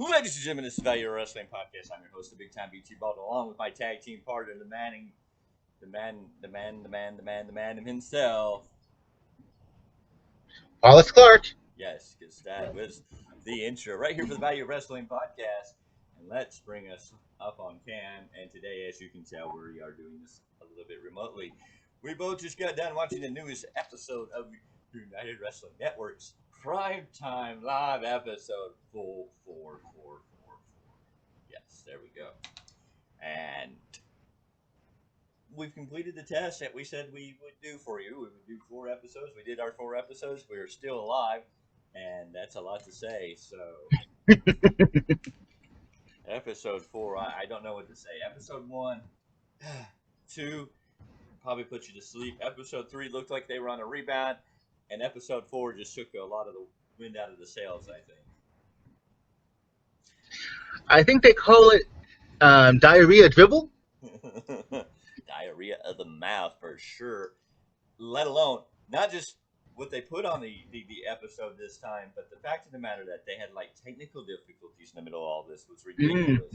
Ladies and gentlemen, this is Value Wrestling Podcast. I'm your host, the Big Time BT Bald, along with my tag team partner, the man himself. Wallace Clark. Yes, because that was the intro right here for the Value Wrestling Podcast. And let's bring us up on cam. And today, as you can tell, we are doing this a little bit remotely. We both just got done watching the newest episode of United Wrestling Network's Primetime Live episode 4444. Yes, there we go. And we've completed the test that we said we would do for you. We would do 4 episodes. We did our 4 episodes. We are still alive, and that's a lot to say. So, episode 4, I don't know what to say. Episode 1, 2, probably put you to sleep. Episode 3 looked like they were on a rebound, and episode 4 just took a lot of the wind out of the sails, I think. I think they call it diarrhea dribble. Diarrhea of the mouth for sure. Let alone not just what they put on the episode this time, but the fact of the matter that they had like technical difficulties in the middle of all this was ridiculous.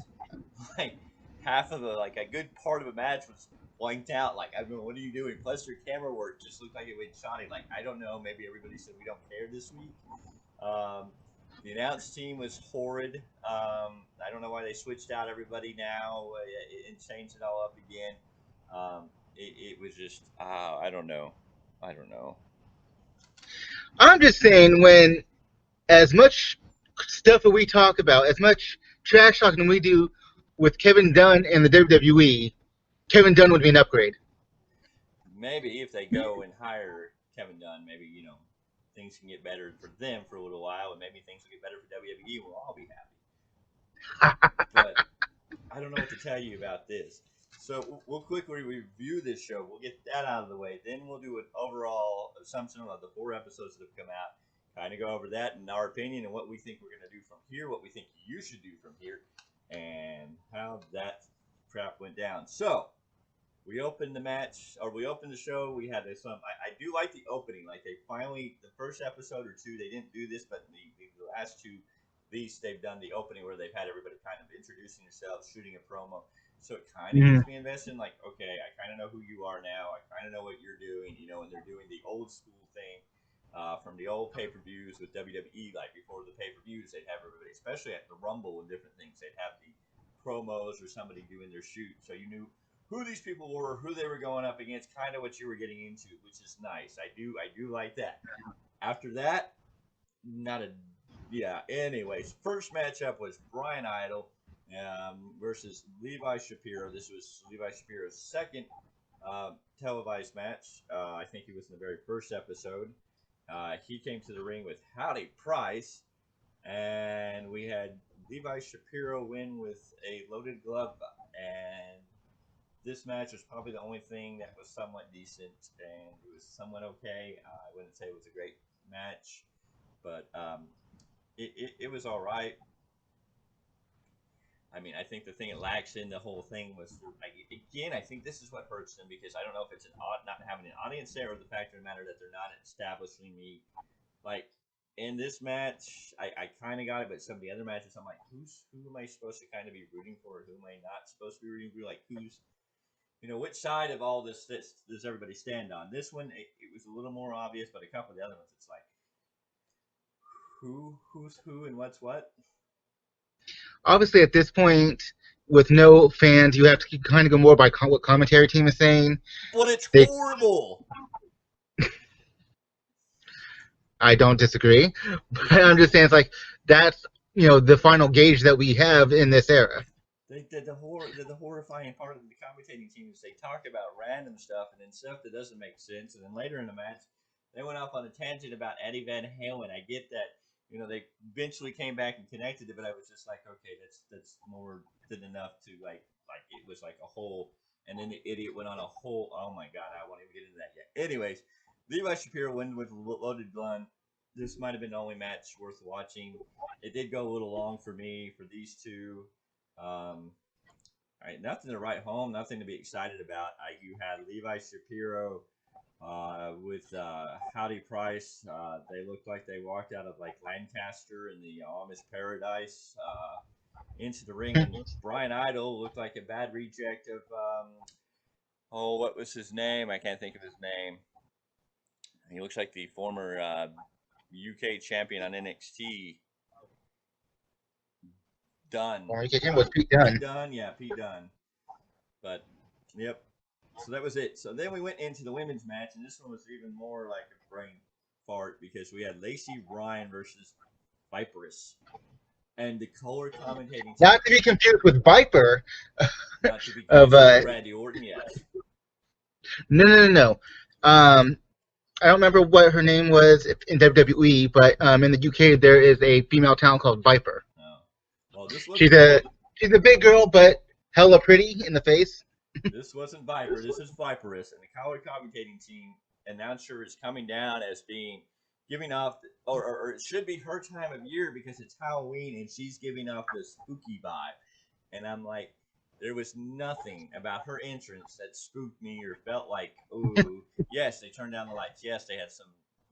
Like half of a good part of a match was blanked out. Like, I mean, what are you doing? Plus your camera work just looked like it went shoddy. Like, I don't know, maybe everybody said we don't care this week. The announce team was horrid. I don't know why they switched out everybody now and changed it all up again. It was just, I don't know. I'm just saying, when as much stuff that we talk about, as much trash talking we do with Kevin Dunn and the WWE, Kevin Dunn would be an upgrade. Maybe if they go and hire Kevin Dunn, maybe, things can get better for them for a little while, and maybe things will get better for WWE, and we'll all be happy. But I don't know what to tell you about this. So we'll quickly review this show. We'll get that out of the way. Then we'll do an overall assumption of the 4 episodes that have come out. Kind of go over that in our opinion and what we think we're going to do from here, what we think you should do from here, and how that crap went down. So we opened the match, or we opened the show. We had this. I do like the opening. Like, they finally, the first episode or two, they didn't do this, but the last two, they've done the opening where they've had everybody kind of introducing themselves, shooting a promo. So it kind of gets me invested in, like, okay, I kind of know who you are now. I kind of know what you're doing, and they're doing the old school thing from the old pay-per-views with WWE. Like, before the pay-per-views, they'd have everybody, especially at the Rumble and different things, they'd have the promos or somebody doing their shoot. So you knew who these people were, who they were going up against, kind of what you were getting into, which is nice. I do like that. After that, not a yeah. Anyways, first matchup was Brian Idol versus Levi Shapiro. This was Levi Shapiro's second televised match. I think he was in the very first episode. He came to the ring with Howdy Price, and we had Levi Shapiro win with a loaded glove. And this match was probably the only thing that was somewhat decent, and it was somewhat okay. I wouldn't say it was a great match, but it was all right. I mean, I think the thing it lacks in the whole thing was, again, I think this is what hurts them, because I don't know if it's not having an audience there, or the fact of the matter that they're not establishing me. Like, in this match, I kind of got it, but some of the other matches, I'm like, who am I supposed to kind of be rooting for? Who am I not supposed to be rooting for? Like, which side of all this does everybody stand on? This one, it was a little more obvious, but a couple of the other ones, it's like, who's who and what's what? Obviously, at this point, with no fans, you have to kind of go more by what commentary team is saying. But it's horrible. I don't disagree, but I'm just saying, it's like, that's the final gauge that we have in this era. The horrifying part of the commentating team is they talk about random stuff and then stuff that doesn't make sense, and then later in the match, they went off on a tangent about Eddie Van Halen. I get that, they eventually came back and connected it, but I was just like, okay, that's more than enough to like it was like a whole, and then the idiot went on a whole. Oh my god, I won't even get into that yet. Anyways, Levi Shapiro won with loaded gun. This might have been the only match worth watching. It did go a little long for me for these two. All right, nothing to write home, nothing to be excited about. You had Levi Shapiro with Howdy Price. They looked like they walked out of like Lancaster in the Amish Paradise. into the ring, and Brian Idol looked like a bad reject of oh, what was his name? I can't think of his name. He looks like the former UK champion on NXT. Dunn. Or you get him with Pete Pete Dunne. Dunn, yeah, Pete Dunn. But yep. So that was it. So then we went into the women's match, and this one was even more like a brain fart because we had Lacey Ryan versus Viperous, and the color commentating team, Not to be confused with Viper not to be of confused with Randy Orton. Yes. no. I don't remember what her name was in WWE, but in the UK there is a female talent called Viper. No. Well, this She's wasn't a she's a big girl, but hella pretty in the face. this wasn't Viper. This is Viperous, and the color commentating team announcer is coming down as being giving off, or it should be her time of year because it's Halloween, and she's giving off the spooky vibe. And I'm like, there was nothing about her entrance that spooked me or felt like, ooh, yes, they turned down the lights. Yes, they had some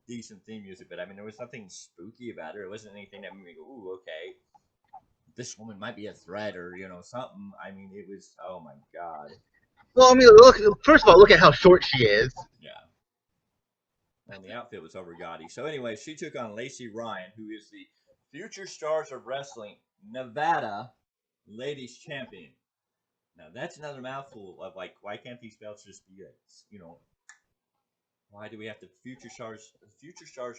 decent theme music, but I mean, there was nothing spooky about her. It wasn't anything that made me go, ooh, okay, this woman might be a threat or, something. I mean, it was, oh my God. Well, I mean, look. First of all, look at how short she is. Yeah. Well, the outfit was over gaudy. So, anyway, she took on Lacey Ryan, who is the Future Stars of Wrestling Nevada Ladies Champion. Now that's another mouthful of like, why can't these belts just be, why do we have the Future Stars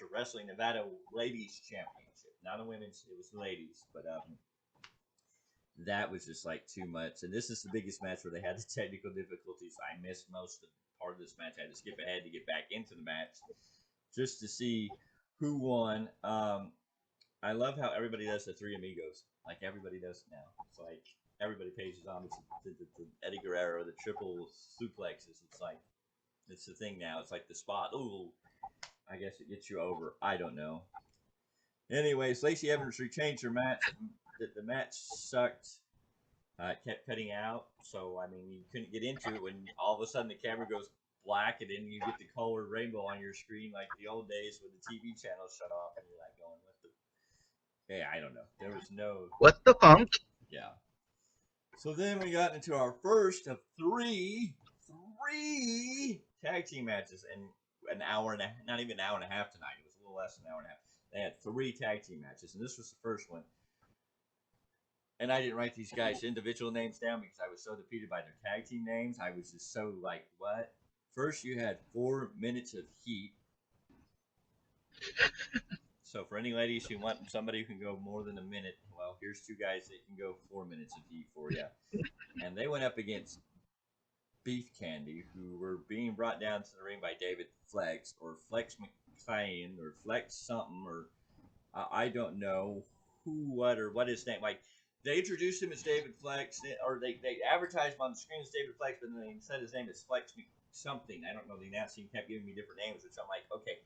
of Wrestling Nevada Ladies Championship? Not a women's, it was ladies, but that was just like too much. And this is the biggest match where they had the technical difficulties. I missed most of part of this match. I had to skip ahead to get back into the match just to see who won. I love how everybody does the Three Amigos, like everybody does it now. It's like everybody pays homage to the Eddie Guerrero, the triple suplexes. It's like it's the thing now. It's like the spot. Ooh, I guess it gets you over. I don't know. Anyways, Lacey Evans retained her match. The match sucked. It kept cutting out, so I mean you couldn't get into it when all of a sudden the camera goes black and then you get the colored rainbow on your screen like the old days when the TV channels shut off and you're like going, what the? Yeah, I don't know. There was no. What's the funk? Yeah. So then we got into our first of three tag team matches in an hour and not even an hour and a half tonight. It was a little less than an hour and a half. They had three tag team matches, and this was the first one. And I didn't write these guys' individual names down because I was so defeated by their tag team names. I was just so like, what? First, you had 4 minutes of heat. So for any ladies who want somebody who can go more than a minute, well, here's two guys that can go 4 minutes of heat for you. And they went up against Beef Candy, who were being brought down to the ring by David Flex or Flex McFein or Flex something or I don't know who, what, or what his name. Like they introduced him as David Flex, or they advertised him on the screen as David Flex, but then they said his name is Flex something. I don't know. The announcer kept giving me different names, which I'm like, okay,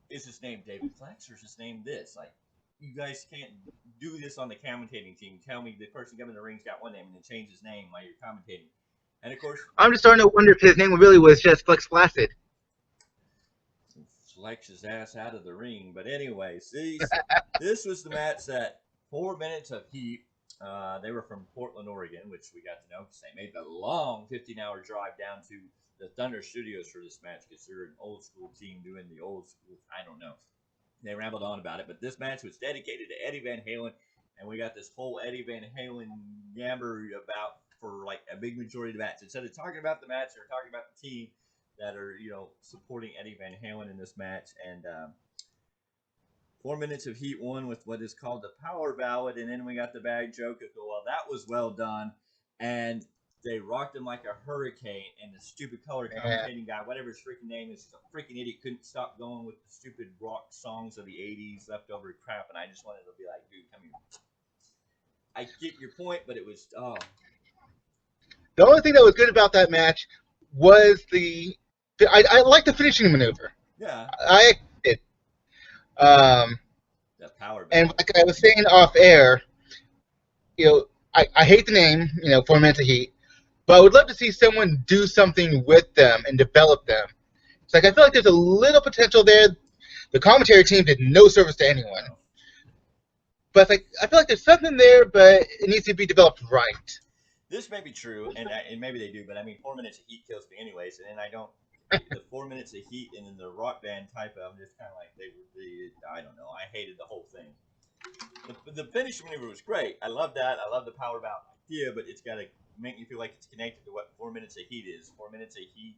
is his name David Flex or is his name this? Like, you guys can't do this on the commentating team. Tell me the person coming to the ring's got one name and then change his name while you're commentating. And of course, I'm just starting to wonder if his name really was just Flex Placid. Flex his ass out of the ring. But anyway, see, this was the match that 4 minutes of heat. They were from Portland, Oregon, which we got to know because they made the long 15-hour drive down to the Thunder Studios for this match because they're an old school team doing the old school. I don't know. They rambled on about it, but this match was dedicated to Eddie Van Halen, and we got this whole Eddie Van Halen yammer about for like a big majority of the match. Instead of talking about the match, they're talking about the team that are supporting Eddie Van Halen in this match. And 4 minutes of heat won with what is called the power ballad, and then we got the bag joke. Well, that was well done, and they rocked him like a hurricane, and the stupid color commentating guy, whatever his freaking name is, a freaking idiot, couldn't stop going with the stupid rock songs of the 80s, leftover crap, and I just wanted to be like, dude, come here. I get your point, but it was, oh. The only thing that was good about that match was I like the finishing maneuver. Yeah. I did. The power ballad. And like I was saying off air, I hate the name, 4 minutes of heat, but I would love to see someone do something with them and develop them. It's like I feel like there's a little potential there. The commentary team did no service to anyone. but it's like I feel like there's something there, but it needs to be developed right. This may be true, and maybe they do, but I mean, 4 minutes of heat kills me anyways, and then I don't. The 4 minutes of heat and then the rock band type of, I'm just kind of like I don't know. I hated the whole thing. The finish maneuver was great. I love that. I love the power bout idea, but it's got to make me feel like it's connected to what 4 minutes of heat is. 4 minutes of heat.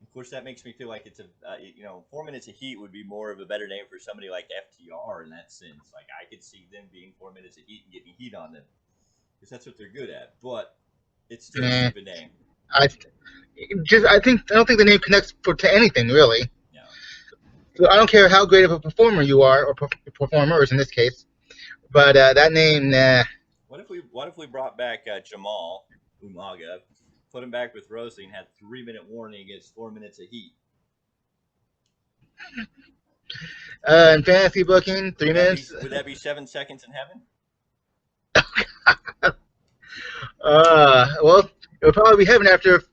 Of course, that makes me feel like it's 4 minutes of heat would be more of a better name for somebody like FTR in that sense. Like I could see them being 4 minutes of heat and getting heat on them because that's what they're good at. But it's still a Mm, stupid name. I I don't think the name connects to anything really. No. So I don't care how great of a performer you are, or performers in this case, but that name, nah. What if we brought back Jamal Umaga, put him back with Rosie, and had 3 minute warning against 4 minutes of heat? In fantasy booking, Would three that be minutes. would that be 7 seconds in heaven? Well, it would probably be heaven after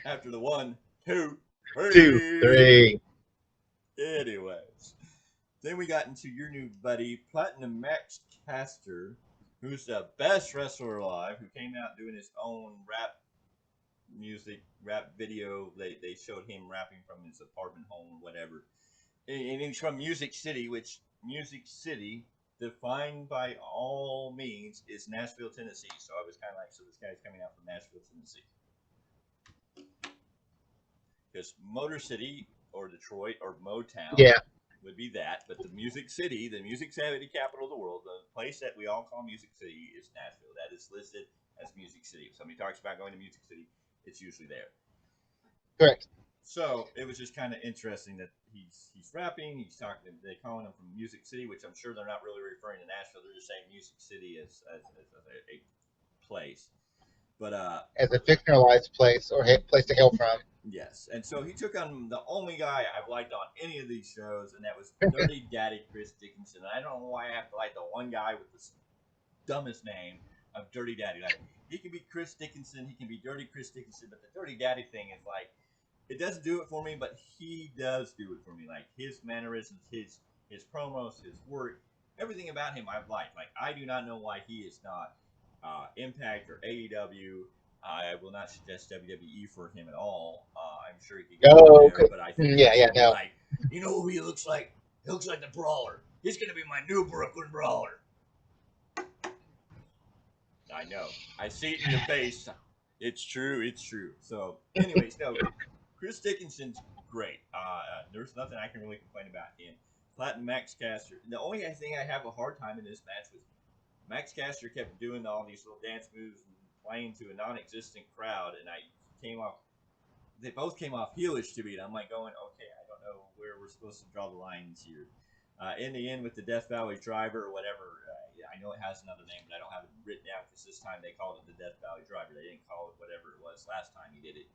After the one, two, two, three. three. Anyways, then we got into your new buddy Platinum Max Caster, who's the best wrestler alive, who came out doing his own rap video. They showed him rapping from his apartment home or whatever. And he's from Music City, which Music City, defined by all means, is Nashville, Tennessee. So I was kind of like, so this guy's coming out from Nashville, Tennessee. Because Motor City or Detroit or Motown Yeah, would be that, but the Music City, the music city capital of the world, the place that we all call Music City is Nashville. That is listed as Music City. If somebody talks about going to Music City, it's usually there. correct. So it was just kind of interesting that he's rapping. He's talking. They calling him from Music City, which I'm sure they're not really referring to Nashville. They're just saying Music City as a place. But As a fictionalized place or place to hail from. yes, and so he took on the only guy I've liked on any of these shows, and that was Dirty Daddy Chris Dickinson. And I don't know why I have to like the one guy with the dumbest name of Dirty Daddy. Like he can be Chris Dickinson, he can be Dirty Chris Dickinson, but the Dirty Daddy thing is like it doesn't do it for me, but he does do it for me. Like his mannerisms, his promos, his work, everything about him I've liked. Like I do not know why he is not Impact or AEW. I will not suggest WWE for him at all. I'm sure he could go over Oh, there, but I think yeah, Vince yeah, would be no. like, you know who he looks like? He looks like the Brawler. He's gonna be my new Brooklyn Brawler. I know. I see it in your face. It's true. It's true. So, anyways, no, Chris Dickinson's great. There's nothing I can really complain about him. Platinum Max Caster. The only thing I have a hard time in this match was Max Caster kept doing all these little dance moves and playing to a non-existent crowd, and I came off. They both came off heelish to me, and I'm like going, okay, I don't know where we're supposed to draw the lines here. In the end, with the Death Valley Driver or whatever, yeah, I know it has another name, but I don't have it written down because this time they called it the Death Valley Driver. They didn't call it whatever it was last time he did it.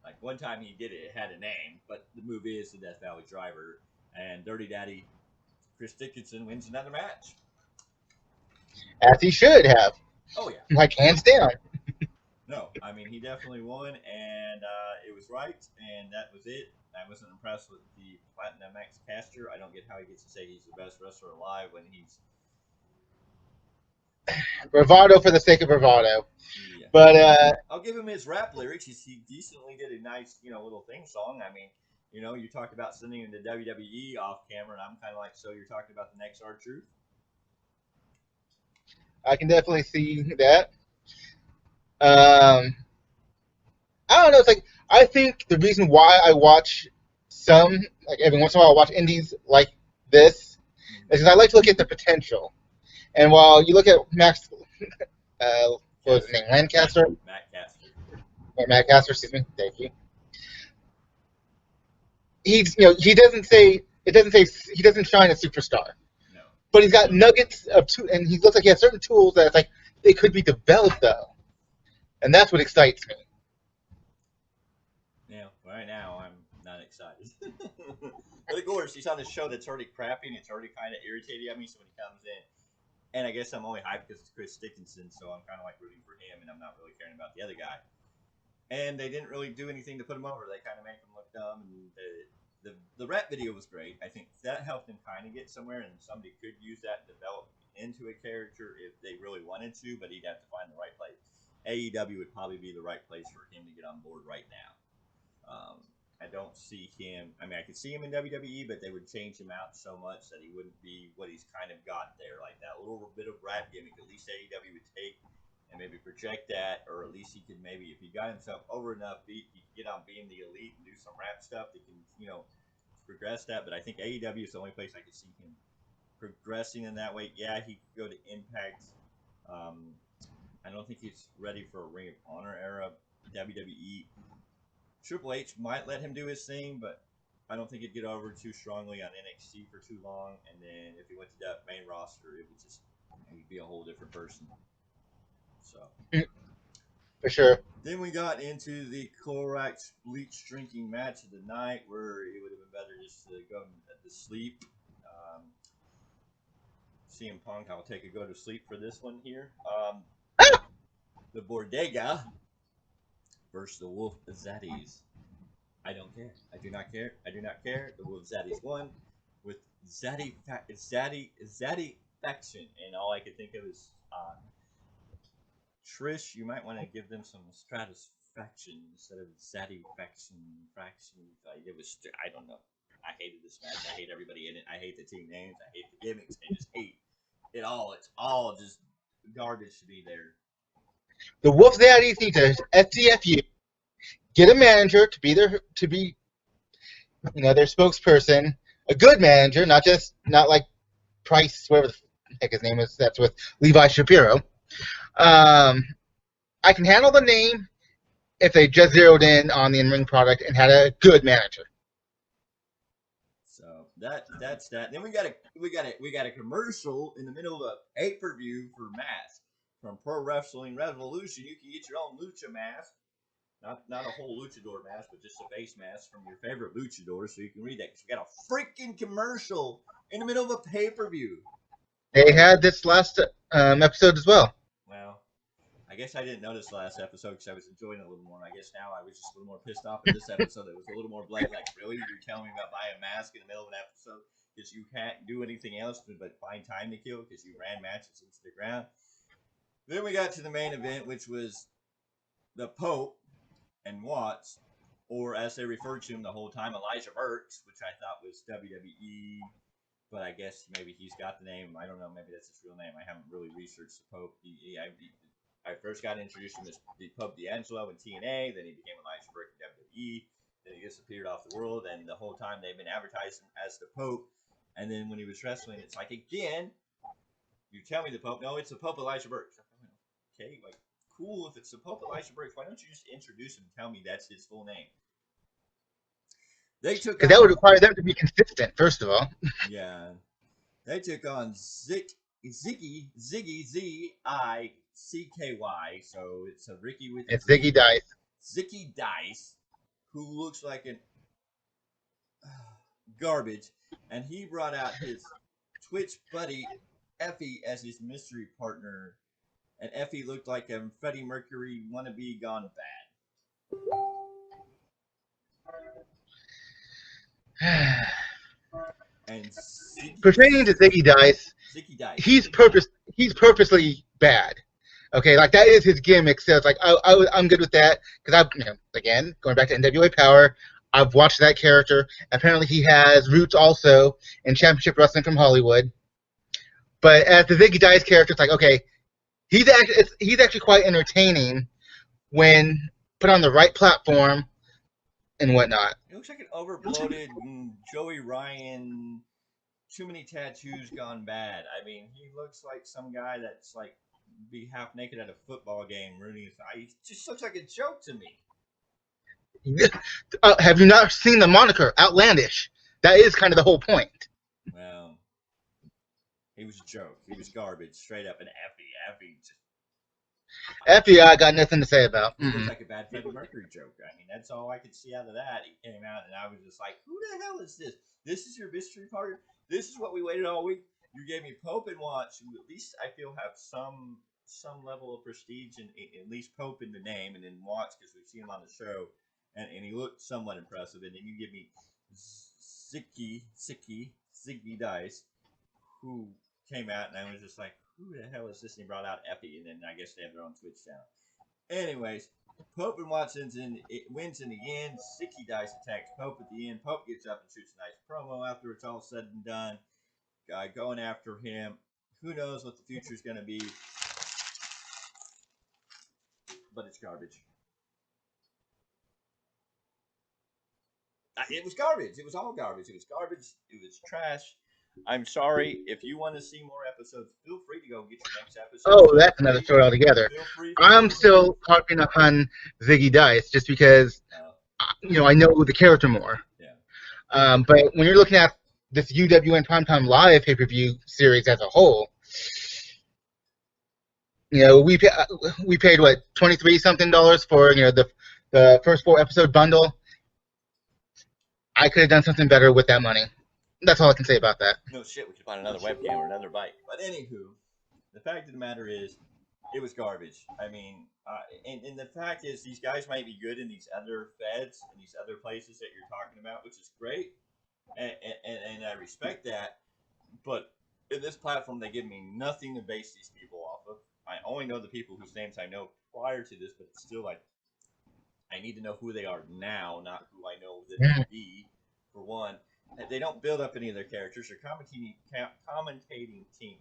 Like one time he did it, it had a name, but the movie is the Death Valley Driver. And Dirty Daddy Chris Dickinson wins another match. As he should have. Oh yeah, Like, hands down. no, I mean he definitely won, and it was right, and that was it. I wasn't impressed with the Platinum Max Caster. I don't get how he gets to say he's the best wrestler alive when he's Bravado for the sake of bravado. yeah. But, I'll give him his rap lyrics. He decently did a nice, little thing song. I mean, you talked about sending him to WWE off camera, and I'm kind of like, so you're talking about the next R Truth? I can definitely see that. Um, I don't know. It's like, I think the reason why I watch some, like every once in a while, I watch indies like this is Mm-hmm. because I like to look at the potential. And while you look at Max, what was his name, Caster, Lancaster, Matt Caster. or Matt Caster, excuse me, thank you. He doesn't say it doesn't say he doesn't shine a superstar, No, but he's got nuggets of and he looks like he has certain tools that it's like they could be developed though, and that's what excites me. right now I'm not excited. But of course, he's on a show that's already crappy and it's already kind of irritating at me. So when he comes in, and I guess I'm only hyped because it's Chris Dickinson, so I'm kind of like rooting for him, and I'm not really caring about the other guy. And they didn't really do anything to put him over. They kind of make him look dumb, and the rap video was great. I think that helped him kind of get somewhere, and somebody could use that and develop into a character if they really wanted to, but he'd have to find the right place. AEW would probably be the right place for him to get on board right now. I don't see him. I mean, I could see him in WWE, but they would change him out so much that he wouldn't be what he's kind of got there. Like that little bit of rap gimmick, at least AEW would take and maybe project that, or at least he could maybe, if he got himself over enough, he could get on being the elite and do some rap stuff that can, progress that. But I think AEW is the only place I could see him progressing in that way. Yeah, he could go to Impact. Um, I don't think he's ready for a Ring of Honor era. WWE, Triple H might let him do his thing, but I don't think he'd get over too strongly on NXT for too long. And then if he went to that main roster, it would just he'd be a whole different person. So For sure. then we got into the Clorox bleach drinking match of the night, where it would have been better just to go to sleep. CM Punk, I'll take a go to sleep for this one here. The Bordega versus the Wolf Zaddies. I don't care. I do not care. I do not care. The Wolf Zaddies won with Zaddy faction, and all I could think of is Trish. You might want to give them some Stratisfaction instead of Zaddy fraction. It was I don't know. I hated this match. I hate everybody in it. I hate the team names. I hate the gimmicks. I just hate it all. It's all just garbage to be there. The Wolf Daddies need to STFU, get a manager to be their spokesperson, a good manager, not like Price, whatever the heck his name is. That's with Levi Shapiro. I can handle the name if they just zeroed in on the in-ring product and had a good manager. So that's that. Then we got a commercial in the middle of a pay-per-view for mask from Pro Wrestling Revolution. You can get your own lucha mask, not a whole luchador mask, but just a face mask from your favorite luchador, so you can read that. Because we got a freaking commercial in the middle of a pay-per-view. They had this last episode as well. Well, I guess I didn't notice the last episode because I was enjoying it a little more. I guess now I was just a little more pissed off at this episode. It was a little more blatant. Like, really? You're telling me about buying a mask in the middle of an episode because you can't do anything else but find time to kill because you ran matches into the ground? Then we got to the main event, which was the Pope and Watts, or as they referred to him the whole time, Elijah Burks, which I thought was WWE, but I guess maybe he's got the name. I don't know. Maybe that's his real name. I haven't really researched the Pope. I first got introduced to him as the Pope D'Angelo in TNA. Then he became Elijah Burke in WWE. Then he disappeared off the world. And the whole time they've been advertising as the Pope. And then when he was wrestling, it's like, again, you tell me the Pope. No, it's the Pope Elijah Burke. Okay, like, cool. If it's the Pope Elijah Burke, why don't you just introduce him and tell me that's his full name? They took Because that would require them to be consistent, first of all. Yeah. They took on Ziggy Zicky, so it's a Ricky with It's Ziggy Dice. Zicky Dice, who looks like an garbage, and he brought out his Twitch buddy Effie as his mystery partner, and Effie looked like a Freddie Mercury wannabe gone bad. And Pertaining to Ziggy Dice, Zicky Dice, he's purposely bad. Okay, like that is his gimmick. So it's like I'm good with that because again, going back to NWA Power, I've watched that character. Apparently, he has roots also in Championship Wrestling from Hollywood. But as the Ziggy Dice character, it's like, okay, he's actually quite entertaining when put on the right platform and whatnot. It looks like an overbloated Joey Ryan, too many tattoos gone bad. I mean, he looks like some guy that's like be half naked at a football game rooting his eye. He just looks like a joke to me. Have you not seen the moniker Outlandish? That is kind of the whole point. Well, he was a joke. He was garbage, straight up. And Effie just FBI got nothing to say about. He looks like a bad Freddie Mercury joke. I mean, that's all I could see out of that. He came out, and I was just like, who the hell is this? This is your mystery partner? This is what we waited all week? You gave me Pope and Watts, who at least I feel have some level of prestige, and at least Pope in the name, and then Watts, because we've seen him on the show, and he looked somewhat impressive. And then you give me Ziggy Dice, who came out, and I was just like, who the hell is this? And he brought out Effie, and then I guess they have their own Twitch channel. Anyways, Pope and Watson's and it wins in the end. Sicky Dice attacks Pope at the end. Pope gets up and shoots a nice promo after it's all said and done. Going after him. Who knows what the future is going to be, but it's garbage. It was garbage. It was all garbage. It was garbage. It was trash. I'm sorry. If you want to see more episodes, feel free to go get your next episode. Oh, that's another story altogether. Feel free. I'm still harping on Ziggy Dice just because I know the character more. Yeah. But when you're looking at this UWN Primetime Live pay-per-view series as a whole, we paid what $23 something for the first 4 episode bundle. I could have done something better with that money. That's all I can say about that. No shit, we could find another webcam or another bike. But anywho, the fact of the matter is, it was garbage. I mean, and the fact is, these guys might be good in these other feds and these other places that you're talking about, which is great, and I respect that. But in this platform, they give me nothing to base these people off of. I only know the people whose names I know prior to this, but it's still like I need to know who they are now, not who I know them to be. For one, they don't build up any of their characters. Their commentating team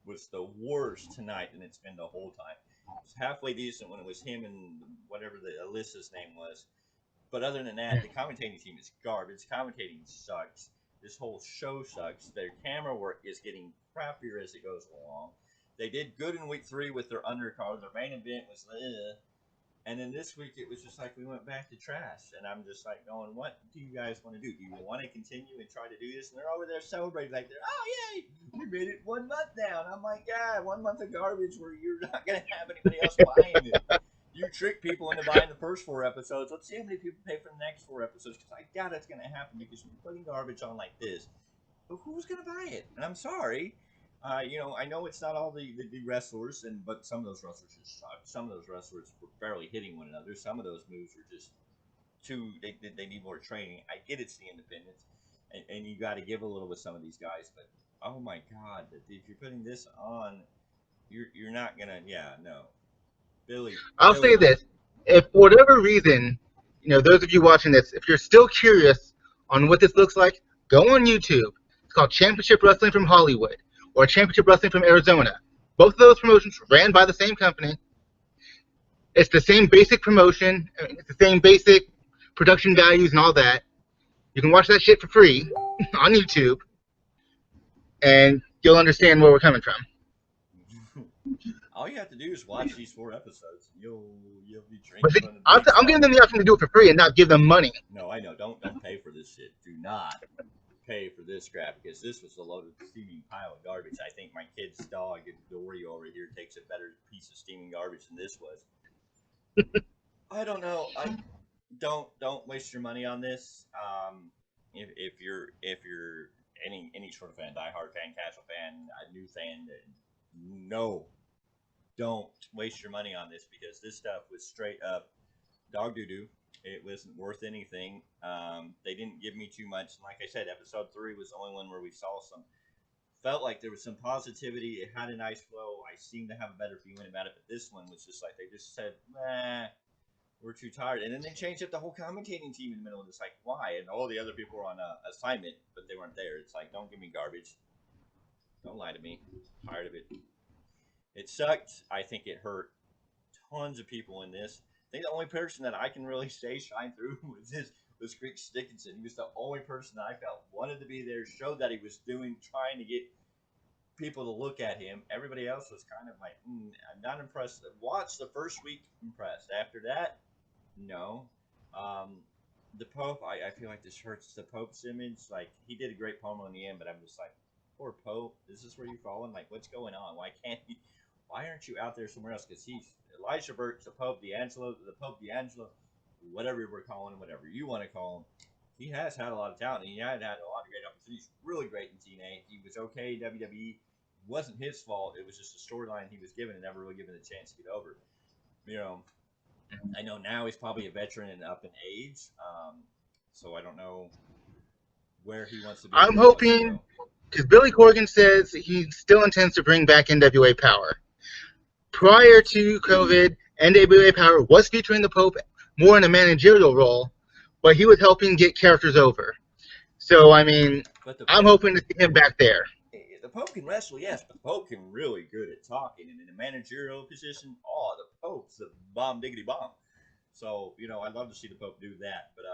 was the worst tonight, and it's been the whole time. It was halfway decent when it was him and whatever the Alyssa's name was. But other than that, the commentating team is garbage. Commentating sucks. This whole show sucks. Their camera work is getting crappier as it goes along. They did good in week 3 with their undercard. Their main event was and then this week it was just like we went back to trash. And I'm just like going, what do you guys want to do? Do you want to continue and try to do this? And they're over there celebrating like they're, oh yay, we made it 1 month now. And I'm like, yeah, 1 month of garbage where you're not gonna have anybody else buying it. You trick people into buying the first 4 episodes. Let's see how many people pay for the next 4 episodes, because I doubt it's gonna happen because you're putting garbage on like this. But who's gonna buy it? And I'm sorry. I know it's not all the wrestlers, but some of those wrestlers just suck. Some of those wrestlers were barely hitting one another. Some of those moves are just too. They need more training. I get it's the independents, and you got to give a little with some of these guys. But oh my god, if you're putting this on, you're not gonna. Yeah, no, Billy. I'll say this: if for whatever reason, those of you watching this, if you're still curious on what this looks like, go on YouTube. It's called Championship Wrestling from Hollywood or Championship Wrestling from Arizona. Both of those promotions ran by the same company. It's the same basic promotion. It's the same basic production values and all that. You can watch that shit for free on YouTube, and you'll understand where we're coming from. All you have to do is watch these 4 episodes. You'll be drinking. But I'm giving them the option to do it for free and not give them money. No, I know. Don't pay for this shit. Do not pay for this crap, because this was a loaded steaming pile of garbage. I think my kid's dog, Dory over here, takes a better piece of steaming garbage than this was. I don't know. I don't waste your money on this. If you're any sort of fan, diehard fan, casual fan, a new fan, no, don't waste your money on this, because this stuff was straight up dog doo doo. It wasn't worth anything. They didn't give me too much. And like I said, episode 3 was the only one where we saw felt like there was some positivity. It had a nice flow. I seemed to have a better feeling about it. But this one was just like, they just said, nah, we're too tired. And then they changed up the whole commentating team in the middle. And it's like, why? And all the other people were on assignment, but they weren't there. It's like, don't give me garbage. Don't lie to me. I'm tired of it. It sucked. I think it hurt tons of people in this. I think the only person that I can really say shine through was Chris Dickinson. He was the only person that I felt wanted to be there, showed that he was trying to get people to look at him. Everybody else was kind of like, I'm not impressed. Watched the first week, impressed. After that, no. The Pope, I feel like this hurts the Pope's image. Like, he did a great promo in the end, but I'm just like, poor Pope. Is this where you're falling? Like, what's going on? Why aren't you out there somewhere else? Because he's Elijah Burke, the Pope D'Angelo, whatever we're calling him, whatever you want to call him. He has had a lot of talent. He had a lot of great opportunities. Really great in TNA. He was okay in WWE. It wasn't his fault. It was just a storyline he was given and never really given a chance to get over. I know now he's probably a veteran and up in age. So I don't know where he wants to be, I'm where he wants to hoping, go. because Billy Corgan says he still intends to bring back NWA Power. Prior to COVID, NWA Power was featuring the Pope more in a managerial role, but he was helping get characters over. So, I mean, But the I'm Pope, hoping to see him back there. the Pope can wrestle, yes, but the Pope can really good at talking, and in a managerial position, oh, the Pope's the bomb diggity bomb. So I'd love to see the Pope do that. But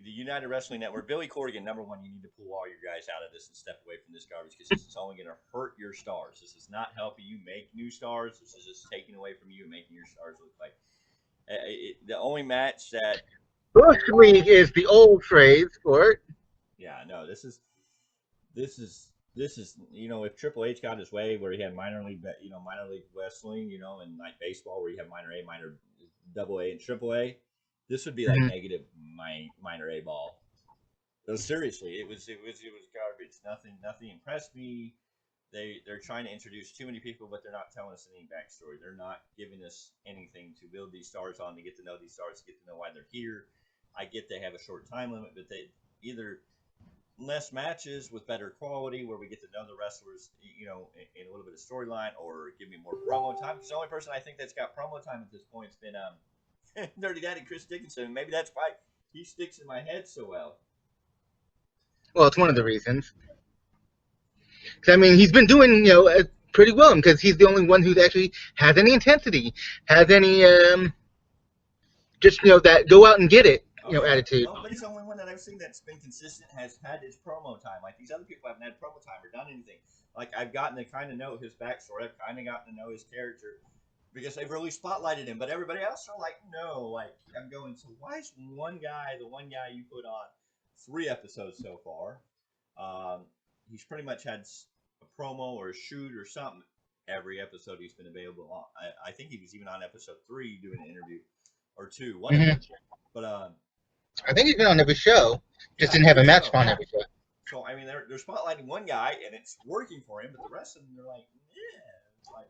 the United Wrestling Network, Billy Corgan, number one, you need to pull all your guys out of this and step away from this garbage because this is only going to hurt your stars. This is not helping you make new stars. This is just taking away from you and making your stars look like the only match that. Bush League is the old phrase for it. Yeah, no, this is if Triple H got his way where he had minor league wrestling, and like baseball where you have minor A, minor double A, and triple A, this would be like Mm-hmm. negative minor A ball. No, seriously, it was garbage. Nothing impressed me. They're trying to introduce too many people, but they're not telling us any backstory. They're not giving us anything to build these stars on, to get to know these stars, to get to know why they're here. I get they have a short time limit, but they either less matches with better quality where we get to know the wrestlers, in a little bit of storyline, or give me more promo time. Because the only person I think that's got promo time at this point has been Dirty Daddy Chris Dickinson. Maybe that's why he sticks in my head so well. Well, it's one of the reasons. 'Cause, I mean, he's been doing, pretty well because he's the only one who actually has any intensity, has any, just, that go out and get it, Oh yeah, attitude. nobody's the only one that I've seen that's been consistent has had his promo time. Like these other people haven't had promo time or done anything. Like I've gotten to kind of know his backstory. I've kind of gotten to know his character because they've really spotlighted him. But everybody else are like, no. Like I'm going. So why is the one guy you put on 3 episodes so far? Um, he's pretty much had a promo or a shoot or something every episode he's been available on. I think he was even on episode 3 doing an interview or two, one of Mm-hmm. them. But I think he's been on every show, just yeah, didn't have every a match show. on every show. So I mean, they're spotlighting one guy and it's working for him, but the rest of them they're like, yeah, it's like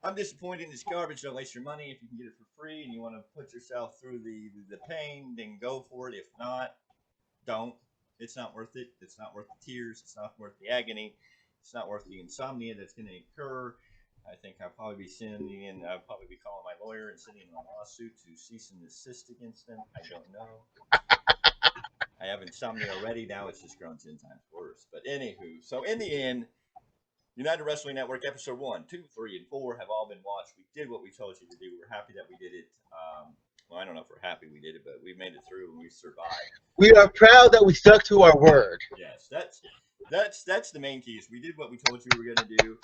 I'm disappointed in this garbage. Don't waste your money if you can get it for free and you want to put yourself through the pain. Then go for it. If not, don't. It's not worth it. It's not worth the tears. It's not worth the agony. It's not worth the insomnia that's going to occur. I think I'll probably be I'll probably be calling my lawyer and sending a lawsuit to cease and desist against them. I don't know. I have insomnia already. Now it's just grown 10 times worse. But anywho, so in the end, United Wrestling Network episode 1, 2, 3, and 4 have all been watched. We did what we told you to do. We're happy that we did it. Well, I don't know if we're happy we did it, but we made it through and we survived. We are proud that we stuck to our word. Yes, that's the main key. Is we did what we told you we were going to do,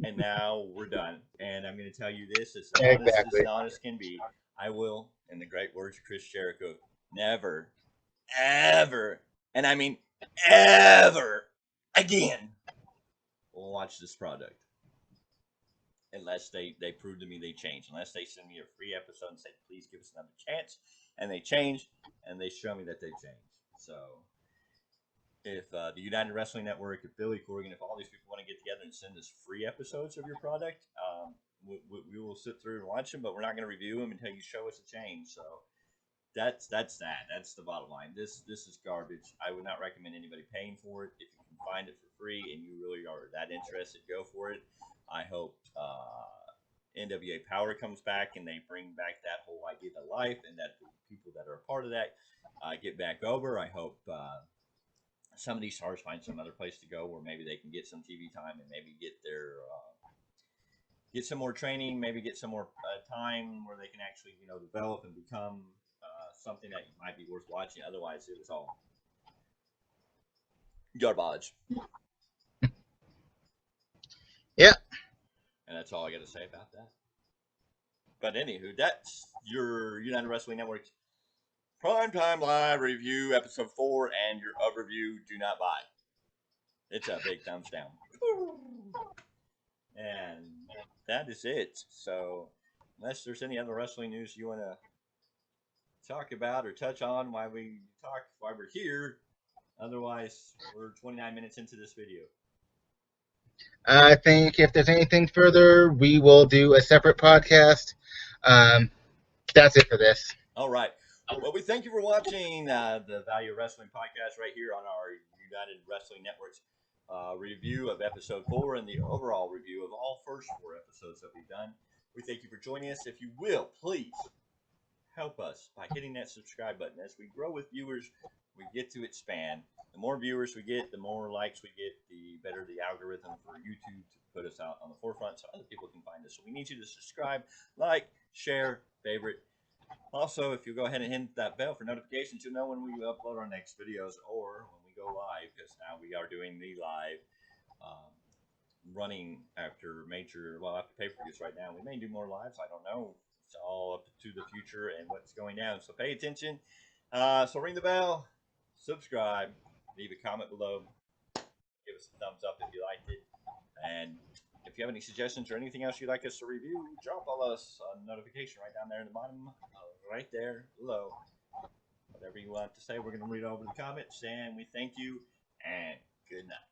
and now we're done. And I'm going to tell you this as honest as Exactly. honest can be. I will, in the great words of Chris Jericho, never, ever, and I mean ever again watch this product unless they prove to me they changed. Unless they send me a free episode and say, please give us another chance, and they change and they show me that they changed. So if the United Wrestling Network, if Billy Corgan, if all these people want to get together and send us free episodes of your product, we will sit through and watch them, but we're not going to review them until you show us a change. So that's that. That's the bottom line. This is garbage. I would not recommend anybody paying for it. If you can find it for free and you really are that interested, go for it. I hope NWA Power comes back and they bring back that whole idea to life, and that the people that are a part of that get back over. I hope some of these stars find some other place to go where maybe they can get some TV time and maybe get some more training, maybe get some more time where they can actually develop and become something that might be worth watching. Otherwise, it was all garbage. Yeah. And that's all I got to say about that. But anywho, that's your United Wrestling Network Primetime Live Review, Episode 4, and your overview. Do not buy. It's a big thumbs down. And that is it. So, unless there's any other wrestling news you want to talk about or touch on while we're here, otherwise, we're 29 minutes into this video. I think if there's anything further, we will do a separate podcast. That's it for this. All right. Well, we thank you for watching the Value of Wrestling podcast right here on our United Wrestling Network's review of episode 4 and the overall review of all first 4 episodes that we've done. We thank you for joining us. If you will, please help us by hitting that subscribe button. As we grow with viewers, we get to expand. The more viewers we get, the more likes we get, the better the algorithm for YouTube to put us out on the forefront so other people can find us. So we need you to subscribe, like, share, favorite. Also, if you go ahead and hit that bell for notifications, you'll know when we upload our next videos or when we go live, because now we are doing the live um, running after after pay-per-views right now. We may do more lives. I don't know. It's all up to the future and what's going down. So pay attention. So ring the bell, subscribe, leave a comment below, give us a thumbs up if you liked it, and if you have any suggestions or anything else you'd like us to review, drop us a notification right down there in the bottom, right there below. Whatever you want to say, we're going to read over the comments, and we thank you, and good night.